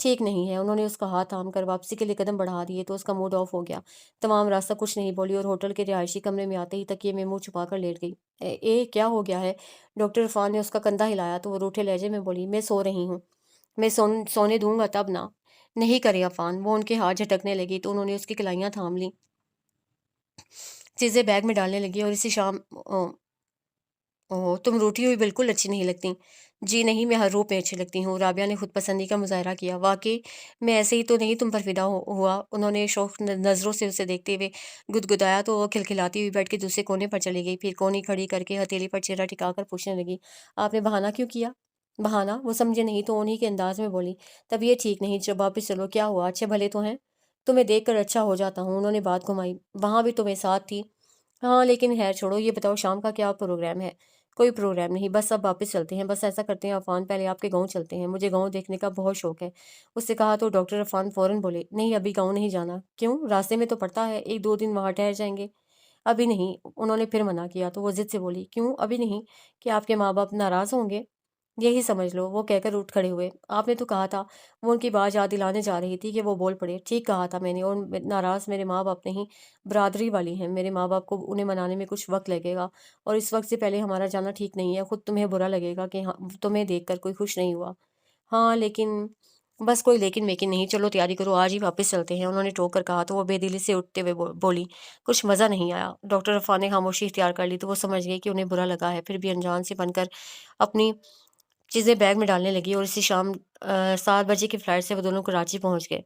ٹھیک نہیں ہے۔ انہوں نے اس کا ہاتھ تھام کر واپسی کے لیے قدم بڑھا دیے تو اس کا موڈ آف ہو گیا۔ تمام راستہ کچھ نہیں بولی اور ہوٹل کے رہائشی کمرے میں آتے ہی تکیے میں منہ چھپا کر لیٹ گئی۔ کیا ہو گیا ہے؟ ڈاکٹر عرفان نے اس کا کندھا ہلایا تو وہ روٹھے لہجے میں بولی، میں سو رہی ہوں۔ میں سونے دوں گا تب نہ۔ نہیں کرے عفان۔ وہ ان کے ہاتھ جھٹکنے لگی تو انہوں نے اس کی کلائیاں تھام لیں، چیزیں بیگ میں ڈالنے لگی اور اسی شام اوہ تم روٹھی ہوئی بالکل اچھی نہیں لگتی۔ جی نہیں، میں ہر روپ میں اچھی لگتی ہوں۔ رابعہ نے خود پسندی کا مظاہرہ کیا۔ واقعی میں ایسے ہی تو نہیں تم پر فدا ہوا؟ انہوں نے شوق نظروں سے اسے دیکھتے ہوئے گدگدایا تو وہ کھلکھلاتی ہوئی بیٹھ کے دوسرے کونے پر چلی گئی، پھر کونی کھڑی کر کے ہتھیلی پر چہرہ ٹکا کر پوچھنے لگی، آپ نے بہانہ کیوں کیا؟ بہانہ؟ وہ سمجھے نہیں تو انہی کے انداز میں بولی، طبیعت ٹھیک نہیں، جب واپس چلو، کیا ہوا؟ اچھے بھلے تو ہیں؟ تمہیں دیکھ کر اچھا ہو جاتا ہوں۔ انہوں نے بات گھمائی، وہاں بھی تمہیں ساتھ تھی؟ ہاں لیکن خیر چھوڑو، یہ بتاؤ شام کا کیا پروگرام ہے؟ کوئی پروگرام نہیں، بس اب واپس چلتے ہیں۔ بس ایسا کرتے ہیں عفان، پہلے آپ کے گاؤں چلتے ہیں، مجھے گاؤں دیکھنے کا بہت شوق ہے۔ اس سے کہا تو ڈاکٹر عرفان فوراً بولے، نہیں ابھی گاؤں نہیں جانا۔ کیوں؟ راستے میں تو پڑتا ہے، ایک دو دن وہاں ٹھہر جائیں گے۔ ابھی نہیں، انہوں نے پھر منع کیا تو وہ ضد سے بولی، کیوں ابھی نہیں؟ کہ آپ کے ماں باپ ناراض ہوں گے؟ یہی سمجھ لو۔ وہ کہہ کر اٹھ کھڑے ہوئے۔ آپ نے تو کہا تھا، وہ ان کی بات یاد دلانے جا رہی تھی کہ وہ بول پڑے، ٹھیک کہا تھا میں نے، اور ناراض میرے ماں باپ نہیں، برادری والی ہیں۔ میرے ماں باپ کو انہیں منانے میں کچھ وقت لگے گا، اور اس وقت سے پہلے ہمارا جانا ٹھیک نہیں ہے۔ خود تمہیں برا لگے گا کہ تمہیں دیکھ کر کوئی خوش نہیں ہوا۔ ہاں لیکن بس کوئی لیکن میکن نہیں، چلو تیاری کرو، آج ہی واپس چلتے ہیں۔ انہوں نے ٹوک کر کہا تو وہ بے دلی سے اٹھتے ہوئے بولی، کچھ مزہ نہیں آیا۔ ڈاکٹر عرفان نے خاموشی اختیار کر لی تو وہ سمجھ گئی کہ انہیں برا لگا ہے، پھر بھی انجان سے بن کر اپنی چیزیں بیگ میں ڈالنے لگی اور اسی شام 7 بجے کی فلائٹ سے وہ دونوں کراچی پہنچ گئے۔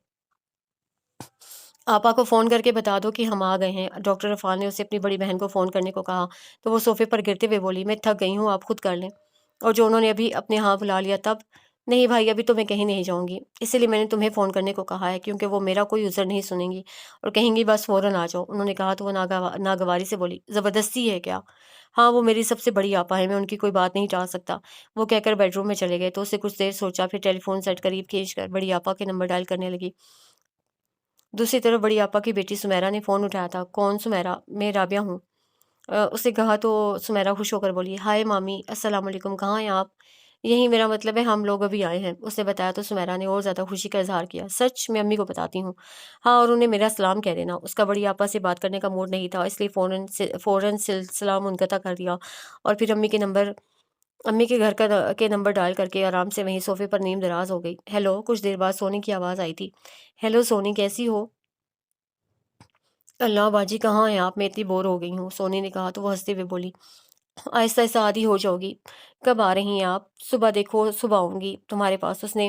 آپا کو فون کر کے بتا دو کہ ہم آ گئے ہیں، ڈاکٹر عرفان نے اسے اپنی بڑی بہن کو فون کرنے کو کہا تو وہ صوفے پر گرتے ہوئے بولی، میں تھک گئی ہوں، آپ خود کر لیں۔ اور جو انہوں نے ابھی اپنے ہاں بلا لیا تب؟ نہیں بھائی، ابھی تو میں کہیں نہیں جاؤں گی، اسی لیے میں نے تمہیں فون کرنے کو کہا ہے، کیونکہ وہ میرا کوئی عذر نہیں سنیں گی اور کہیں گی بس فوراً آ جاؤ۔ انہوں نے کہا تو وہ ناگواری سے بولی، زبردستی ہے کیا؟ ہاں وہ میری سب سے بڑی آپا ہے، میں ان کی کوئی بات نہیں ٹال سکتا۔ وہ کہہ کر بیڈ روم میں چلے گئے تو اسے کچھ دیر سوچا، پھر ٹیلی فون سیٹ قریب کھینچ کر بڑی آپا کے نمبر ڈائل کرنے لگی۔ دوسری طرف بڑی آپا کی بیٹی سمیرا نے فون اٹھایا تھا۔ کون سمیرا؟ میں رابعہ ہوں۔ اسے کہا تو سمیرا خوش ہو کر بولی، ہائے مامی، السلام علیکم، کہاں ہیں آپ؟ یہی میرا مطلب ہے، ہم لوگ ابھی آئے ہیں۔ اس نے بتایا تو سمیرا نے اور زیادہ خوشی کا اظہار کیا، سچ؟ میں امی کو بتاتی ہوں۔ ہاں، اور انہیں میرا سلام کہہ دینا۔ اس کا بڑی آپا سے بات کرنے کا موڈ نہیں تھا، اس لیے فوراً سلسلہ منقطع کر دیا اور پھر امی کے گھر کے نمبر ڈائل کر کے آرام سے وہیں صوفے پر نیم دراز ہو گئی۔ ہیلو، کچھ دیر بعد سونی کی آواز آئی تھی۔ ہیلو سونی، کیسی ہو؟ اللہ باجی کہاں ہیں آپ؟ میں اتنی بور ہو گئی ہوں، سونی نے کہا تو وہ ہنستے ہوئے بولی، آہستہ آہستہ عادی ہو جاؤ گی۔ کب آ رہی ہیں آپ؟ صبح دیکھو، صبح آؤں گی تمہارے پاس، اس نے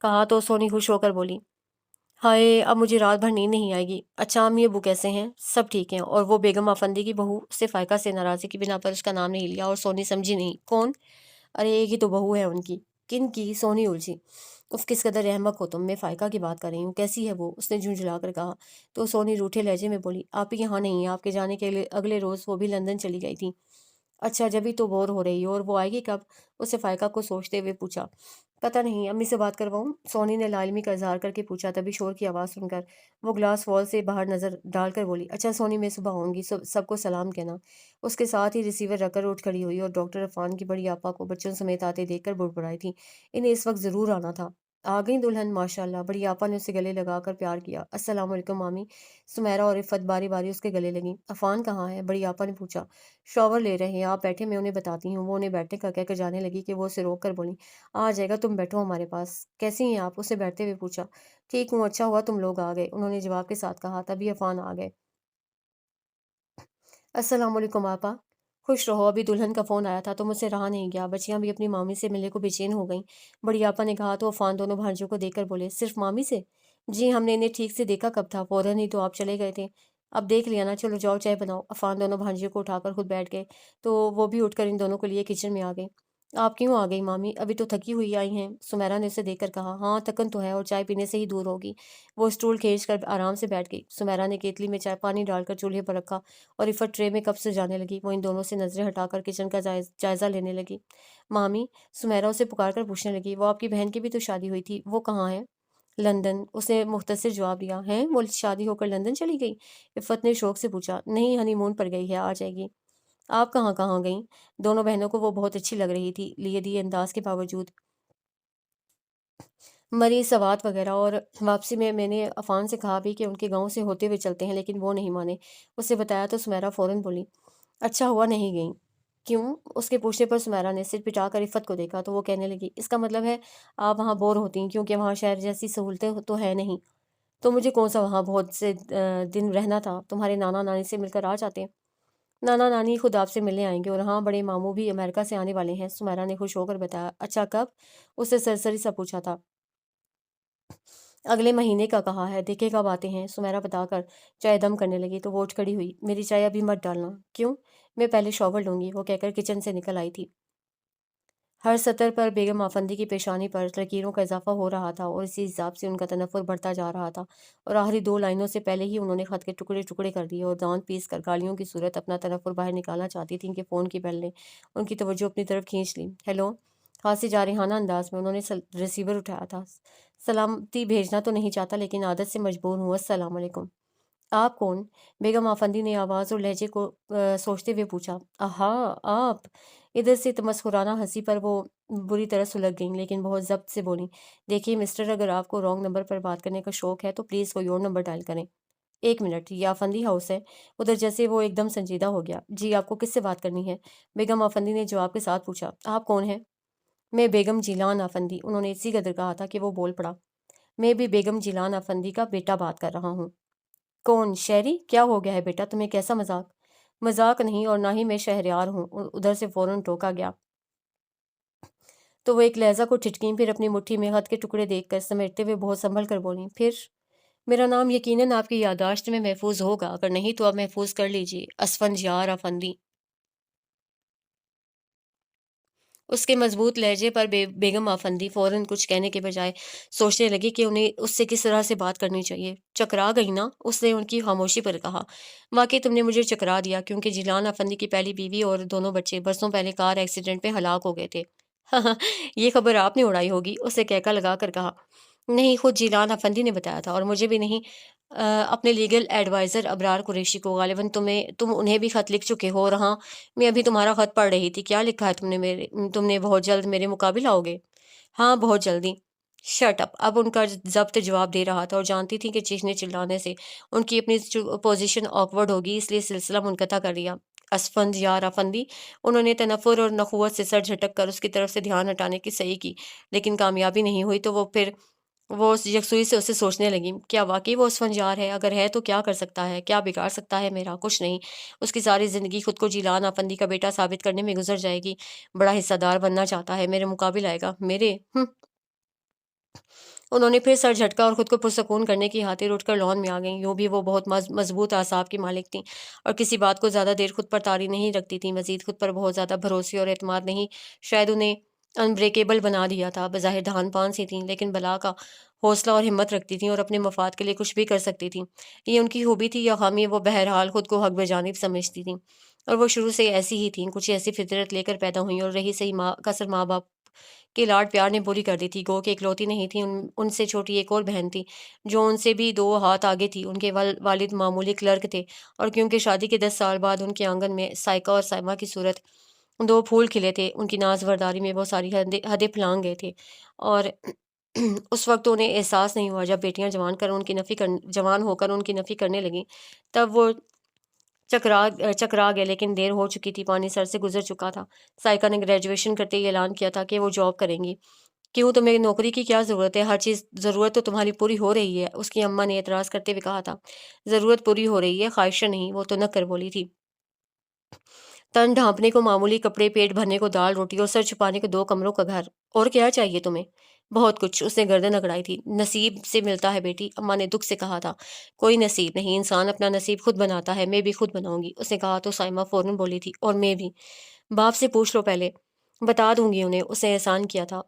کہا تو سونی خوش ہو کر بولی، ہائے اب مجھے رات بھر نیند نہیں آئے گی۔ اچھا امی ابو کیسے ہیں؟ سب ٹھیک ہیں۔ اور وہ بیگم افندی کی بہو؟ اس سے فائقہ سے ناراضی کی بنا پر اس کا نام نہیں لیا اور سونی سمجھی نہیں، کون؟ ارے ایک ہی تو بہو ہے ان کی۔ کن کی؟ سونی الجھی۔ اف کس قدر احمق ہو تم، میں فائقہ کی بات کر رہی ہوں، کیسی ہے وہ؟ اس نے جھنجھلا کر کہا تو سونی روٹھے لہجے میں بولی، آپ ہی یہاں نہیں ہیں، آپ کے جانے کے اگلے روز وہ بھی لندن چلی گئی تھی۔ اچھا جبھی تو بور ہو رہی ہو، اور وہ آئے گی کب؟ اسے فائقہ کو سوچتے ہوئے پوچھا۔ پتہ نہیں، امی سے بات کرواؤں؟ سونی نے لاعلمی کا اظہار کر کے پوچھا، تبھی شور کی آواز سن کر وہ گلاس وال سے باہر نظر ڈال کر بولی، اچھا سونی میں صبح آؤں گی، سب کو سلام کہنا۔ اس کے ساتھ ہی ریسیور رکھ کر اٹھ کھڑی ہوئی اور ڈاکٹر عرفان کی بڑی آپا کو بچوں سمیت آتے دیکھ کر بڑبڑائی تھی، انہیں اس وقت ضرور آنا تھا۔ آ گئی دلہن؟ ماشاء اللہ۔ بڑی آپا نے اسے گلے لگا کر پیار کیا۔ السلام علیکم مامی۔ سمیرا اور عفت باری باری اس کے گلے لگیں۔ عفان کہاں ہے؟ بڑی آپا نے پوچھا۔ شاور لے رہے ہیں، آپ بیٹھے، میں انہیں بتاتی ہوں۔ وہ انہیں بیٹھنے کا کہہ کر جانے لگی کہ وہ اسے روک کر بولی، آ جائے گا، تم بیٹھو ہمارے پاس۔ کیسی ہیں آپ؟ اسے بیٹھتے ہوئے پوچھا۔ ٹھیک ہوں، اچھا ہوا تم لوگ آ گئے، انہوں نے جواب کے ساتھ کہا، تبھی عفان آ گئے۔ السلام علیکم آپا۔ خوش رہو، ابھی دلہن کا فون آیا تھا تو مجھ سے رہا نہیں گیا، بچیاں بھی اپنی مامی سے ملنے کو بے چین ہو گئیں۔ بڑی آپا نے کہا تو عفان دونوں بھانجوں کو دیکھ کر بولے، صرف مامی سے؟ جی، ہم نے انہیں ٹھیک سے دیکھا کب تھا، فوراً ہی تو آپ چلے گئے تھے۔ اب دیکھ لیا نا، چلو جاؤ چائے بناؤ۔ عفان دونوں بھانجیوں کو اٹھا کر خود بیٹھ گئے تو وہ بھی اٹھ کر ان دونوں کے لیے کچن میں آ گئی۔ آپ کیوں آ گئی مامی؟ ابھی تو تھکی ہوئی آئی ہیں، سمیرا نے اسے دیکھ کر کہا۔ ہاں تھکن تو ہے، اور چائے پینے سے ہی دور ہوگی۔ وہ اسٹول کھینچ کر آرام سے بیٹھ گئی۔ سمیرا نے کیتلی میں چائے پانی ڈال کر چولہے پر رکھا اور عفت ٹرے میں کپ سے جانے لگی۔ وہ ان دونوں سے نظریں ہٹا کر کچن کا جائزہ لینے لگی۔ مامی، سمیرا اسے پکار کر پوچھنے لگی، وہ آپ کی بہن کی بھی تو شادی ہوئی تھی، وہ کہاں ہے؟ لندن، اس نے مختصر جواب دیا۔ ہیں، وہ شادی ہو کر لندن چلی گئی؟ عفت نے شوق سے پوچھا۔ نہیں، ہنی مون پر گئی ہے، آ جائے گی۔ آپ کہاں کہاں گئیں؟ دونوں بہنوں کو وہ بہت اچھی لگ رہی تھی، لیے دیے انداز کے باوجود مریض سوات وغیرہ، اور واپسی میں نے عفان سے کہا بھی کہ ان کے گاؤں سے ہوتے ہوئے چلتے ہیں، لیکن وہ نہیں مانے۔ اسے بتایا تو سمیرہ فوراً بولی، اچھا ہوا نہیں گئیں۔ کیوں؟ اس کے پوچھنے پر سمیرہ نے سر پٹا کر عفت کو دیکھا تو وہ کہنے لگی، اس کا مطلب ہے آپ وہاں بور ہوتی ہیں کیونکہ وہاں شہر جیسی سہولتیں تو ہے نہیں۔ تو مجھے کون سا وہاں بہت سے دن رہنا تھا، تمہارے نانا نانی سے مل کر آ جاتے۔ نانا نانی خود آپ سے ملنے آئیں گے، اور ہاں بڑے ماموں بھی امریکہ سے آنے والے ہیں، سمیرہ نے خوش ہو کر بتایا۔ اچھا کب؟ اسے سرسری سا پوچھا تھا۔ اگلے مہینے کا کہا ہے، دیکھے کب آتے ہیں، سمیرہ بتا کر چائے دم کرنے لگی تو وہ اٹھ کھڑی ہوئی۔ میری چائے ابھی مت ڈالنا۔ کیوں؟ میں پہلے شاور لوں گی، وہ کہہ کر کچن سے نکل آئی تھی۔ ہر سطر پر بیگم آفندی کی پیشانی پر لکیروں کا اضافہ ہو رہا تھا، اور اسی حساب سے ان کا تنفر بڑھتا جا رہا تھا، اور آخری 2 لائنوں سے پہلے ہی انہوں نے خط کے ٹکڑے ٹکڑے کر دیے اور دانت پیس کر گالیوں کی صورت اپنا تنفر باہر نکالنا چاہتی تھیں کہ فون کی بیل نے ان کی توجہ اپنی طرف کھینچ لی۔ ہیلو، خاصی جارحانہ انداز میں انہوں نے ریسیور اٹھایا تھا۔ سلامتی بھیجنا تو نہیں چاہتا لیکن عادت سے مجبور ہوں۔ السلام علیکم۔ آپ کون؟ بیگم آفندی نے آواز اور لہجے کو سوچتے ہوئے پوچھا۔ آہا، آپ! ادھر سے تمسخرانہ ہنسی پر وہ بری طرح سلگ گئیں، لیکن بہت ضبط سے بولیں، دیکھیے مسٹر، اگر آپ کو رانگ نمبر پر بات کرنے کا شوق ہے تو پلیز کوئی اور نمبر ڈائل کریں۔ 1 منٹ، یہ آفندی ہاؤس ہے؟ ادھر جیسے وہ ایک دم سنجیدہ ہو گیا۔ جی، آپ کو کس سے بات کرنی ہے؟ بیگم آفندی نے جواب کے ساتھ پوچھا۔ آپ کون ہیں؟ میں بیگم جیلان آفندی، انہوں نے اسی قدر کہا تھا کہ وہ بول پڑا۔ میں بھی بیگم جیلان آفندی کا بیٹا بات کر رہا ہوں۔ کون؟ شہری؟ کیا ہو گیا ہے بیٹا تمہیں، کیسا مذاق؟ مذاق نہیں، اور نہ ہی میں شہریار ہوں، ادھر سے فوراً ٹوکا گیا۔ تو وہ ایک لہجہ کو ٹھٹکیں، پھر اپنی مٹھی میں خط کے ٹکڑے دیکھ کر سمیٹتے ہوئے بہت سنبھل کر بولیں، پھر میرا نام یقیناً آپ کی یادداشت میں محفوظ ہوگا، اگر نہیں تو آپ محفوظ کر لیجیے، اسفندیار افندی۔ اس کے مضبوط لہجے پر بیگم آفندی فوراً کچھ کہنے کے بجائے سوچنے لگی کہ انہیں اس سے کس طرح سے بات کرنی چاہیے۔ چکرا گئی نا؟ اس نے ان کی خاموشی پر کہا۔ واقعی تم نے مجھے چکرا دیا، کیونکہ جیلان آفندی کی پہلی بیوی اور دونوں بچے برسوں پہلے کار ایکسیڈنٹ میں ہلاک ہو گئے تھے۔ ہاں، یہ خبر آپ نے اڑائی ہوگی، اسے کہکا لگا کر کہا۔ نہیں، خود جیلان افندی نے بتایا تھا، اور مجھے بھی نہیں، اپنے لیگل ایڈوائزر ابرار قریشی کو۔ غالباً تم انہیں بھی خط لکھ چکے ہو، اور ہاں، میں ابھی تمہارا خط پڑھ رہی تھی۔ کیا لکھا ہے تم نے بہت جلد میرے مقابل آؤ گے؟ ہاں، بہت جلدی۔ Shut up! اب ان کا ضبط جواب دے رہا تھا، اور جانتی تھی کہ چیخنے چلانے سے ان کی اپنی پوزیشن آکورڈ ہوگی، اس لیے سلسلہ منقطع کر دیا۔ اسفند یار افندی، انہوں نے تنفر اور نخوت سے سر جھٹک کر اس کی طرف سے دھیان ہٹانے کی صحیح کی، لیکن کامیابی نہیں ہوئی، تو وہ یکسوئی سے اسے سوچنے لگی، کیا واقعی وہ اسفنجار ہے؟ اگر ہے تو کیا کر سکتا ہے، کیا بگاڑ سکتا ہے میرا؟ کچھ نہیں۔ اس کی ساری زندگی خود کو جیلان آفندی کا بیٹا ثابت کرنے میں گزر جائے گی۔ بڑا حصہ دار بننا چاہتا ہے، میرے مقابل آئے گا، میرے انہوں نے پھر سر جھٹکا اور خود کو پرسکون کرنے کی خاطر اٹھ کر لان میں آ گئیں۔ یوں بھی وہ بہت مضبوط اعصاب کی مالک تھیں، اور کسی بات کو زیادہ دیر خود پر طاری نہیں رکھتی تھیں۔ مزید خود پر بہت زیادہ بھروسے اور اعتماد نہیں شاید انہیں انبریکیبل بنا دیا تھا۔ بظاہر دھان پان سی تھیں، لیکن بلا کا حوصلہ اور ہمت رکھتی تھیں، اور اپنے مفاد کے لیے کچھ بھی کر سکتی تھیں۔ یہ ان کی خوبی تھی یا خامی، وہ بہرحال خود کو حق بجانب سمجھتی تھیں، اور وہ شروع سے ایسی ہی تھیں، کچھ ایسی فطرت لے کر پیدا ہوئیں، اور رہی صحیح کثر ماں باپ کے لاڈ پیار نے پوری کر دی تھی۔ گو کہ اکلوتی نہیں تھی، ان سے چھوٹی ایک اور بہن تھی جو ان سے بھی 2 ہاتھ آگے تھی۔ ان کے والد معمولی کلرک تھے، اور کیونکہ شادی کے 10 سال بعد ان کے آنگن میں سائقہ اور سائمہ کی صورت 2 پھول کھلے تھے، ان کی ناز برداری میں وہ ساری حدیں پھلانگ گئے تھے، اور اس وقت انہیں احساس نہیں ہوا جب بیٹیاں جوان ہو کر ان کی نفی کرنے لگیں، تب وہ چکرا گئے، لیکن دیر ہو چکی تھی، پانی سر سے گزر چکا تھا۔ سائقہ نے گریجویشن کرتے ہی اعلان کیا تھا کہ وہ جاب کریں گی۔ کیوں، تمہیں نوکری کی کیا ضرورت ہے؟ ہر چیز ضرورت تو تمہاری پوری ہو رہی ہے، اس کی اماں نے اعتراض کرتے ہوئے کہا تھا۔ ضرورت پوری ہو رہی ہے، خواہشیں نہیں، وہ تو نک کر بولی تھی۔ تن ڈھانپنے کو معمولی کپڑے، پیٹ بھرنے کو دال روٹی، اور سر چھپانے کو 2 کمروں کا گھر، اور کیا چاہیے تمہیں؟ بہت کچھ، اس نے گردن اکڑائی تھی۔ نصیب سے ملتا ہے بیٹی، اماں نے دکھ سے کہا تھا۔ کوئی نصیب نہیں، انسان اپنا نصیب خود بناتا ہے، میں بھی خود بناؤں گی، اس نے کہا تو سائمہ فوراً بولی تھی، اور میں بھی۔ باپ سے پوچھ لو پہلے، بتا دوں گی انہیں، اس نے احسان کیا تھا،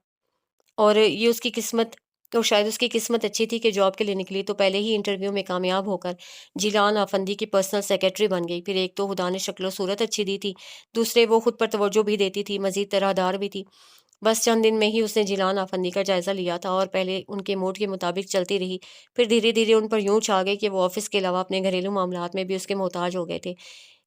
اور یہ اس کی قسمت، اور شاید اس کی قسمت اچھی تھی کہ جاب کے لیے نکلی تو پہلے ہی انٹرویو میں کامیاب ہو کر جیلان آفندی کی پرسنل سیکرٹری بن گئی۔ پھر ایک تو خدا نے شکل و صورت اچھی دی تھی، دوسرے وہ خود پر توجہ بھی دیتی تھی، مزید طرح دار بھی تھی۔ بس چند دن میں ہی اس نے جیلان آفندی کا جائزہ لیا تھا، اور پہلے ان کے موڈ کے مطابق چلتی رہی، پھر دھیرے دھیرے ان پر یوں چھا گئی کہ وہ آفس کے علاوہ اپنے گھریلو معاملات میں بھی اس کے محتاج ہو گئے تھے۔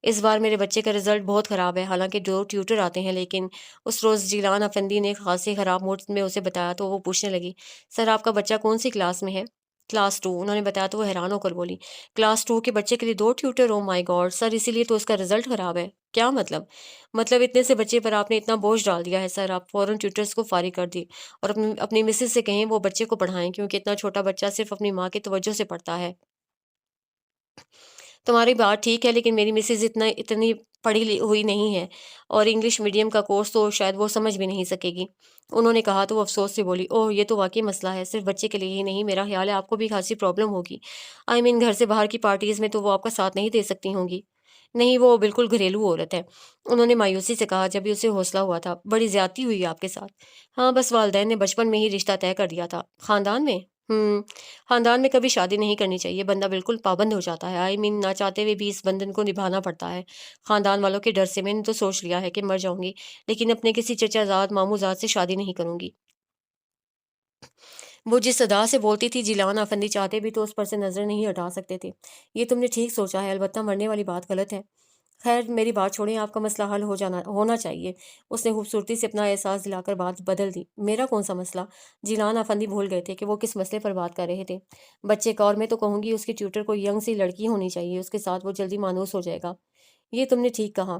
اس بار میرے بچے کا رزلٹ بہت خراب ہے، حالانکہ 2 ٹیوٹر آتے ہیں، لیکن اس روز جیلان افندی نے خاصی خراب موڈ میں اسے بتایا تو وہ پوچھنے لگی، سر آپ کا بچہ کون سی کلاس میں ہے؟ کلاس 2 انہوں نے بتایا تو وہ حیران ہو کر بولی، کلاس 2 کے بچے کے لیے 2 ٹیوٹر؟ او مائی گاڈ سر، اسی لیے تو اس کا رزلٹ خراب ہے؟ کیا مطلب؟ مطلب اتنے سے بچے پر آپ نے اتنا بوجھ ڈال دیا ہے سر، آپ فوراً ٹیوٹرز کو فارغ کر دی اور اپنی مسز سے کہیں وہ بچے کو پڑھائیں، کیونکہ اتنا چھوٹا بچہ صرف اپنی ماں کی توجہ سے پڑھتا ہے۔ تمہاری بات ٹھیک ہے، لیکن میری مسز اتنی ہوئی نہیں ہے، اور انگلش میڈیم کا کورس تو شاید وہ سمجھ بھی نہیں سکے گی، انہوں نے کہا تو وہ افسوس سے بولی، اوہ یہ تو واقعی مسئلہ ہے، صرف بچے کے لیے ہی نہیں، میرا خیال ہے آپ کو بھی خاصی پرابلم ہوگی، آئی مین گھر سے باہر کی پارٹیز میں تو وہ آپ کا ساتھ نہیں دے سکتی ہوں گی۔ نہیں، وہ بالکل گھریلو عورت ہے، انہوں نے مایوسی سے کہا جب بھی اسے حوصلہ ہوا تھا، بڑی زیادتی ہوئی آپ کے ساتھ۔ ہاں بس والدین نے بچپن میں ہی رشتہ طے کر دیا تھا۔ خاندان میں؟ خاندان میں کبھی شادی نہیں کرنی چاہیے، بندہ بالکل پابند ہو جاتا ہے، آئی مین نہ چاہتے ہوئے بھی اس بندھن کو نبھانا پڑتا ہے۔ خاندان والوں کے ڈر سے میں نے تو سوچ لیا ہے کہ مر جاؤں گی، لیکن اپنے کسی چچا زاد ماموں زاد سے شادی نہیں کروں گی۔ وہ جس ادا سے بولتی تھی جیلان افندی چاہتے بھی تو اس پر سے نظر نہیں ہٹا سکتے تھے۔ یہ تم نے ٹھیک سوچا ہے، البتہ مرنے والی بات غلط ہے۔ خیر میری بات چھوڑیں، آپ کا مسئلہ حل ہونا چاہیے۔ اس نے خوبصورتی سے اپنا احساس دلا کر بات بدل دی۔ میرا کون سا مسئلہ؟ جیلان افندی بھول گئے تھے کہ وہ کس مسئلے پر بات کر رہے تھے۔ بچے کا، اور میں تو کہوں گی اس کی ٹیوٹر کو ینگ سی لڑکی ہونی چاہیے، اس کے ساتھ وہ جلدی مانوس ہو جائے گا۔ یہ تم نے ٹھیک کہا۔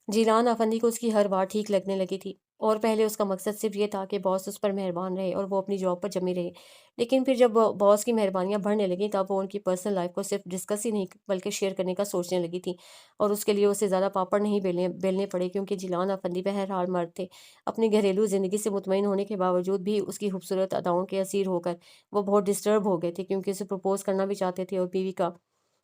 جیلان افندی کو اس کی ہر بات ٹھیک لگنے لگی تھی، اور پہلے اس کا مقصد صرف یہ تھا کہ باس اس پر مہربان رہے اور وہ اپنی جاب پر جمی رہے، لیکن پھر جب باس کی مہربانیاں بڑھنے لگیں تب وہ ان کی پرسنل لائف کو صرف ڈسکس ہی نہیں بلکہ شیئر کرنے کا سوچنے لگی تھی، اور اس کے لیے اسے زیادہ پاپڑ نہیں بیلنے پڑے، کیونکہ جیلان افندی بہرحال مرد تھے۔ اپنی گھریلو زندگی سے مطمئن ہونے کے باوجود بھی اس کی خوبصورت اداؤں کے اسیر ہو کر وہ بہت ڈسٹرب ہو گئے تھے، کیونکہ اسے پرپوز کرنا بھی چاہتے تھے اور بیوی کا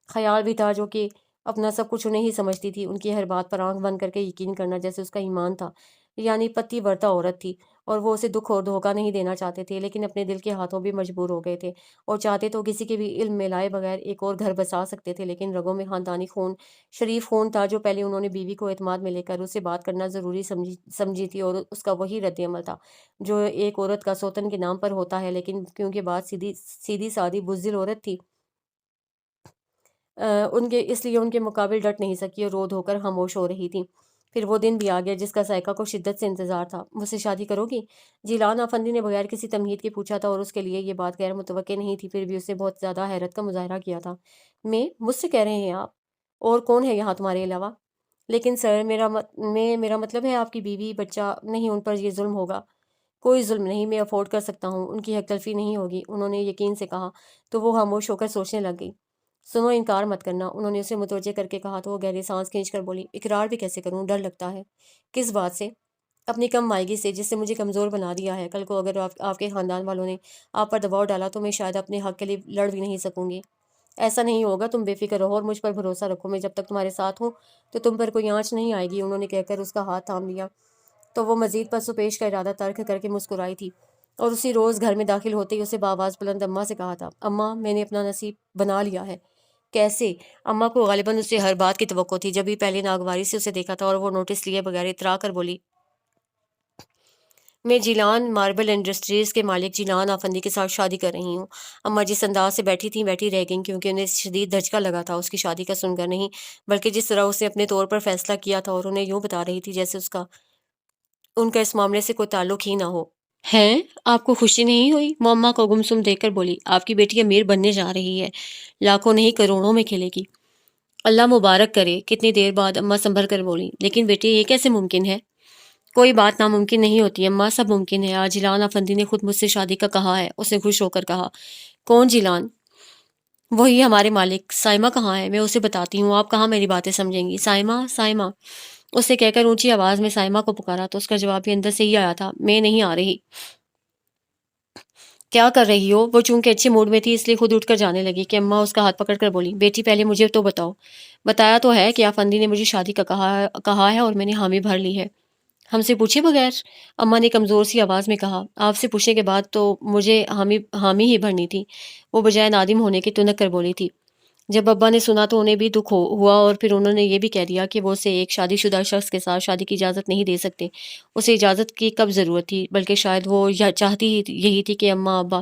خیال بھی تھا جو کہ اپنا سب کچھ انہیں ہی سمجھتی تھی، ان کی ہر بات پر آنکھ بند کر کے یقین کرنا جیسے اس کا ایمان تھا، یعنی پتی برتا عورت تھی، اور وہ اسے دکھ اور دھوکہ نہیں دینا چاہتے تھے، لیکن اپنے دل کے ہاتھوں بھی مجبور ہو گئے تھے، اور چاہتے تو کسی کے بھی علم میں لائے بغیر ایک اور گھر بسا سکتے تھے، لیکن رگوں میں خاندانی خون، شریف خون تھا جو پہلے انہوں نے بیوی کو اعتماد میں لے کر اس سے بات کرنا ضروری سمجھی تھی، اور اس کا وہی رد عمل تھا جو ایک عورت کا سوتن کے نام پر ہوتا ہے، لیکن کیونکہ بات سیدھی سادی بزدل عورت تھی، ان کے اس لیے ان کے مقابل ڈٹ نہیں سکی اور رو دھو کر خاموش ہو رہی تھی۔ پھر وہ دن بھی آ گیا جس کا ذائقہ کو شدت سے انتظار تھا۔ مجھ سے شادی کرو گی؟ جیلان افندی نے بغیر کسی تمہید کے پوچھا تھا، اور اس کے لیے یہ بات غیر متوقع نہیں تھی، پھر بھی اس نے بہت زیادہ حیرت کا مظاہرہ کیا تھا۔ میں؟ مجھ سے کہہ رہے ہیں آپ؟ اور کون ہے یہاں تمہارے علاوہ؟ لیکن سر میرا مطلب ہے آپ کی بیوی بچہ نہیں، ان پر یہ ظلم ہوگا۔ کوئی ظلم نہیں، میں افورڈ کر سکتا ہوں، ان کی حق تلفی نہیں ہوگی، انہوں نے یقین سے کہا، تو وہ خاموش ہو کر سوچنے لگ گئی۔ سنو، انکار مت کرنا، انہوں نے اسے متوجہ کر کے کہا تو وہ گہری سانس کھینچ کر بولی، اقرار بھی کیسے کروں، ڈر لگتا ہے۔ کس بات سے؟ اپنی کم مائگی سے، جس سے مجھے کمزور بنا دیا ہے، کل کو اگر آپ کے خاندان والوں نے آپ پر دباؤ ڈالا تو میں شاید اپنے حق کے لیے لڑ بھی نہیں سکوں گی۔ ایسا نہیں ہوگا، تم بے فکر رہو اور مجھ پر بھروسہ رکھو، میں جب تک تمہارے ساتھ ہوں تو تم پر کوئی آنچ نہیں آئے گی، انہوں نے کہہ کر اس کا ہاتھ تھام لیا، تو وہ مزید پس و پیش کا ارادہ ترک کر کے مسکرائی تھی، اور اسی روز گھر میں داخل ہوتے ہی اسے بآواز بلند اماں سے کہا تھا، اماں میں نے اپنا نصیب بنا لیا ہے۔ کیسے؟ اماں کو غالباً اس سے ہر بات کی توقع تھی، جب ہی پہلے ناگواری سے اسے دیکھا تھا، اور وہ نوٹس لیے بغیر اترا کر بولی، میں جیلان ماربل انڈسٹریز کے مالک جیلان افندی کے ساتھ شادی کر رہی ہوں۔ اماں جس انداز سے بیٹھی تھیں بیٹھی رہ گئیں، کیونکہ انہیں شدید دھچکا لگا تھا اس کی شادی کا سن کر، نہیں بلکہ جس طرح اس نے اپنے طور پر فیصلہ کیا تھا، اور انہیں یوں بتا رہی تھی جیسے ان کا اس معاملے سے کوئی تعلق ہی نہ ہو۔ ہیں؟ آپ کو خوشی نہیں ہوئی؟ وہ اماں کو گمسم دیکھ کر بولی، آپ کی بیٹی امیر بننے جا رہی ہے، لاکھوں نہیں کروڑوں میں کھیلے گی۔ اللہ مبارک کرے۔ کتنی دیر بعد اماں سنبھل کر بولی، لیکن بیٹی یہ کیسے ممکن ہے؟ کوئی بات ناممکن نہیں ہوتی اماں، سب ممکن ہے۔ آج جیلان افندی نے خود مجھ سے شادی کا کہا ہے، اس نے خوش ہو کر کہا۔ کون جیلان؟ وہی ہمارے مالک۔ سائمہ کہاں ہے؟ میں اسے بتاتی ہوں، آپ کہاں میری باتیں سمجھیں گی۔ سائمہ، سائمہ، اسے کہہ کر اونچی آواز میں سائمہ کو پکارا تو اس کا جواب بھی اندر سے ہی آیا تھا، میں نہیں آ رہی۔ کیا کر رہی ہو؟ وہ چونکہ اچھے موڈ میں تھی اس لیے خود اٹھ کر جانے لگی کہ اماں اس کا ہاتھ پکڑ کر بولی، بیٹی پہلے مجھے تو بتاؤ۔ بتایا تو ہے کہ افندی نے مجھے شادی کا کہا ہے اور میں نے حامی بھر لی ہے۔ ہم سے پوچھے بغیر؟ اماں نے کمزور سی آواز میں کہا، آپ سے پوچھنے کے بعد تو مجھے حامی ہی بھرنی تھی، وہ بجائے نادم ہونے کے تنک کر بولی تھی۔ جب ابا نے سنا تو انہیں بھی دکھ ہوا، اور پھر انہوں نے یہ بھی کہہ دیا کہ وہ اسے ایک شادی شدہ شخص کے ساتھ شادی کی اجازت نہیں دے سکتے۔ اسے اجازت کی کب ضرورت تھی، بلکہ شاید وہ چاہتی ہی یہی تھی کہ اماں ابا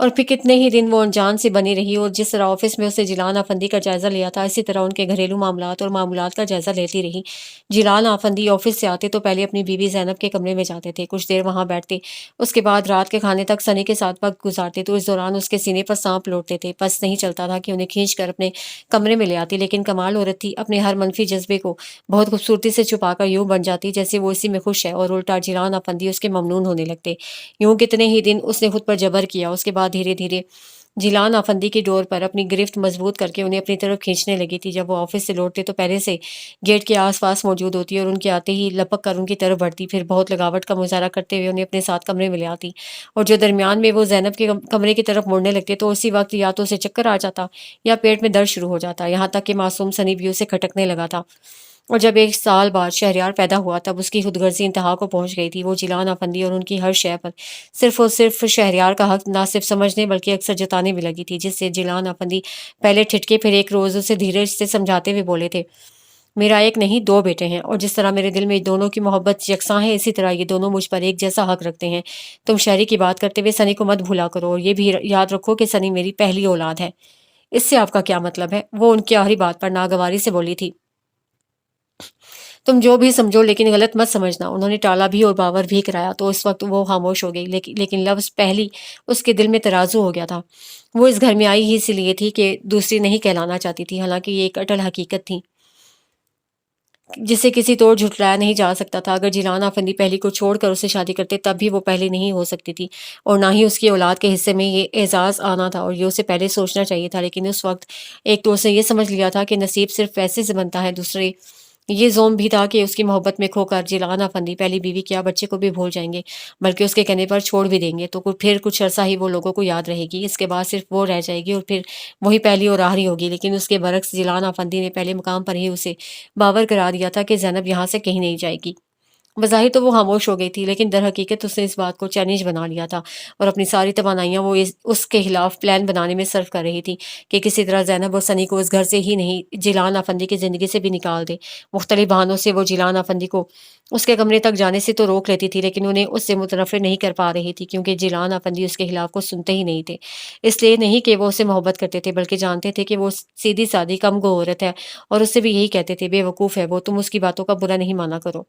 اور پھر کتنے ہی دن وہ انجان سے بنی رہی اور جس طرح آفس میں اسے جیلان آفندی کا جائزہ لیا تھا اسی طرح ان کے گھریلو معاملات اور معمولات کا جائزہ لیتی رہی۔ جیلان آفندی آفس سے آتے تو پہلے اپنی بیوی زینب کے کمرے میں جاتے تھے، کچھ دیر وہاں بیٹھتے، اس کے بعد رات کے کھانے تک سنی کے ساتھ وقت گزارتے تو اس دوران اس کے سینے پر سانپ لوٹتے تھے، بس نہیں چلتا تھا کہ انہیں کھینچ کر اپنے کمرے میں لے آتی، لیکن کمال عورت تھی، اپنے ہر منفی جذبے کو بہت خوبصورتی سے چھپا کر یوں بن جاتی جیسے وہ اسی میں خوش ہے، اور الٹا جیلان آفندی اس کے ممنون ہونے لگتے۔ یوں کتنے ہی دن اس نے خود پر جبر کیا، اس کے بعد دھیرے دھیرے جیلان آفندی کی ڈور پر اپنی گرفت مضبوط کر کے انہیں اپنی طرف کھینچنے لگی تھی۔ جب وہ آفس سے لوٹتے تو پہلے سے گیٹ کے آس پاس موجود ہوتی اور ان کے آتے ہی لپک کر ان کی طرف بڑھتی، پھر بہت لگاوٹ کا مظاہرہ کرتے ہوئے انہیں اپنے ساتھ کمرے میں لے آتی، اور جو درمیان میں وہ زینب کے کمرے کی طرف مڑنے لگتے تو اسی وقت یا تو اسے چکر آ جاتا یا پیٹ میں درد شروع ہو جاتا، یہاں تک کہ معصوم سنی بھی اسے کھٹکنے لگا تھا۔ اور جب 1 سال بعد شہریار پیدا ہوا تب اس کی خود غرضی انتہا کو پہنچ گئی تھی۔ وہ جیلان آفندی اور ان کی ہر شے پر صرف اور صرف شہریار کا حق نہ صرف سمجھنے بلکہ اکثر جتانے بھی لگی تھی، جس سے جیلان آفندی پہلے ٹھٹکے، پھر ایک روز اسے دھیرے سے سمجھاتے ہوئے بولے تھے، میرا ایک نہیں 2 بیٹے ہیں، اور جس طرح میرے دل میں دونوں کی محبت یکساں ہے اسی طرح یہ دونوں مجھ پر ایک جیسا حق رکھتے ہیں۔ تم شہری کی بات کرتے ہوئے سنی کو مت بھولا کرو، اور یہ بھی یاد رکھو کہ سنی میری پہلی اولاد ہے۔ اس سے آپ کا کیا مطلب ہے؟ وہ ان کی آخری بات پر ناگواری سے بولی تھی۔ تم جو بھی سمجھو لیکن غلط مت سمجھنا۔ انہوں نے ٹالا بھی اور باور بھی کرایا تو اس وقت وہ خاموش ہو گئی، لیکن لفظ پہلی اس کے دل میں ترازو ہو گیا تھا۔ وہ اس گھر میں آئی ہی اسی لیے تھی کہ دوسری نہیں کہلانا چاہتی تھی، حالانکہ یہ ایک اٹل حقیقت تھی جسے کسی طور جھٹلایا نہیں جا سکتا تھا۔ اگر جیلان آفندی پہلی کو چھوڑ کر اسے شادی کرتے تب بھی وہ پہلی نہیں ہو سکتی تھی، اور نہ ہی اس کی اولاد کے حصے میں یہ اعزاز آنا تھا، اور یہ اسے پہلے سوچنا چاہیے تھا۔ لیکن اس وقت ایک تو اس نے یہ سمجھ لیا تھا کہ نصیب صرف پیسے سے بنتا ہے، دوسرے یہ زوم بھی تھا کہ اس کی محبت میں کھو کر جیلان آفندی پہلی بیوی کیا بچے کو بھی بھول جائیں گے، بلکہ اس کے کہنے پر چھوڑ بھی دیں گے، تو پھر کچھ عرصہ ہی وہ لوگوں کو یاد رہے گی، اس کے بعد صرف وہ رہ جائے گی اور پھر وہی پہلی اور آخری ہوگی۔ لیکن اس کے برعکس جیلان آفندی نے پہلے مقام پر ہی اسے باور کرا دیا تھا کہ زینب یہاں سے کہیں نہیں جائے گی۔ بظاہر تو وہ خاموش ہو گئی تھی، لیکن در حقیقت اس نے اس بات کو چیلنج بنا لیا تھا، اور اپنی ساری توانائیاں وہ اس کے خلاف پلان بنانے میں صرف کر رہی تھی کہ کسی طرح زینب اور سنی کو اس گھر سے ہی نہیں جیلان آفندی کی زندگی سے بھی نکال دے۔ مختلف بہانوں سے وہ جیلان آفندی کو اس کے کمرے تک جانے سے تو روک لیتی تھی، لیکن انہیں اس سے متنفر نہیں کر پا رہی تھی، کیونکہ جیلان آفندی اس کے خلاف کو سنتے ہی نہیں تھے۔ اس لیے نہیں کہ وہ اسے محبت کرتے تھے، بلکہ جانتے تھے کہ وہ سیدھی سادی کم گو عورت ہے، اور اس سے بھی یہی کہتے تھے بے وقوف ہے وہ، تم اس کی باتوں کا برا نہیں مانا کرو۔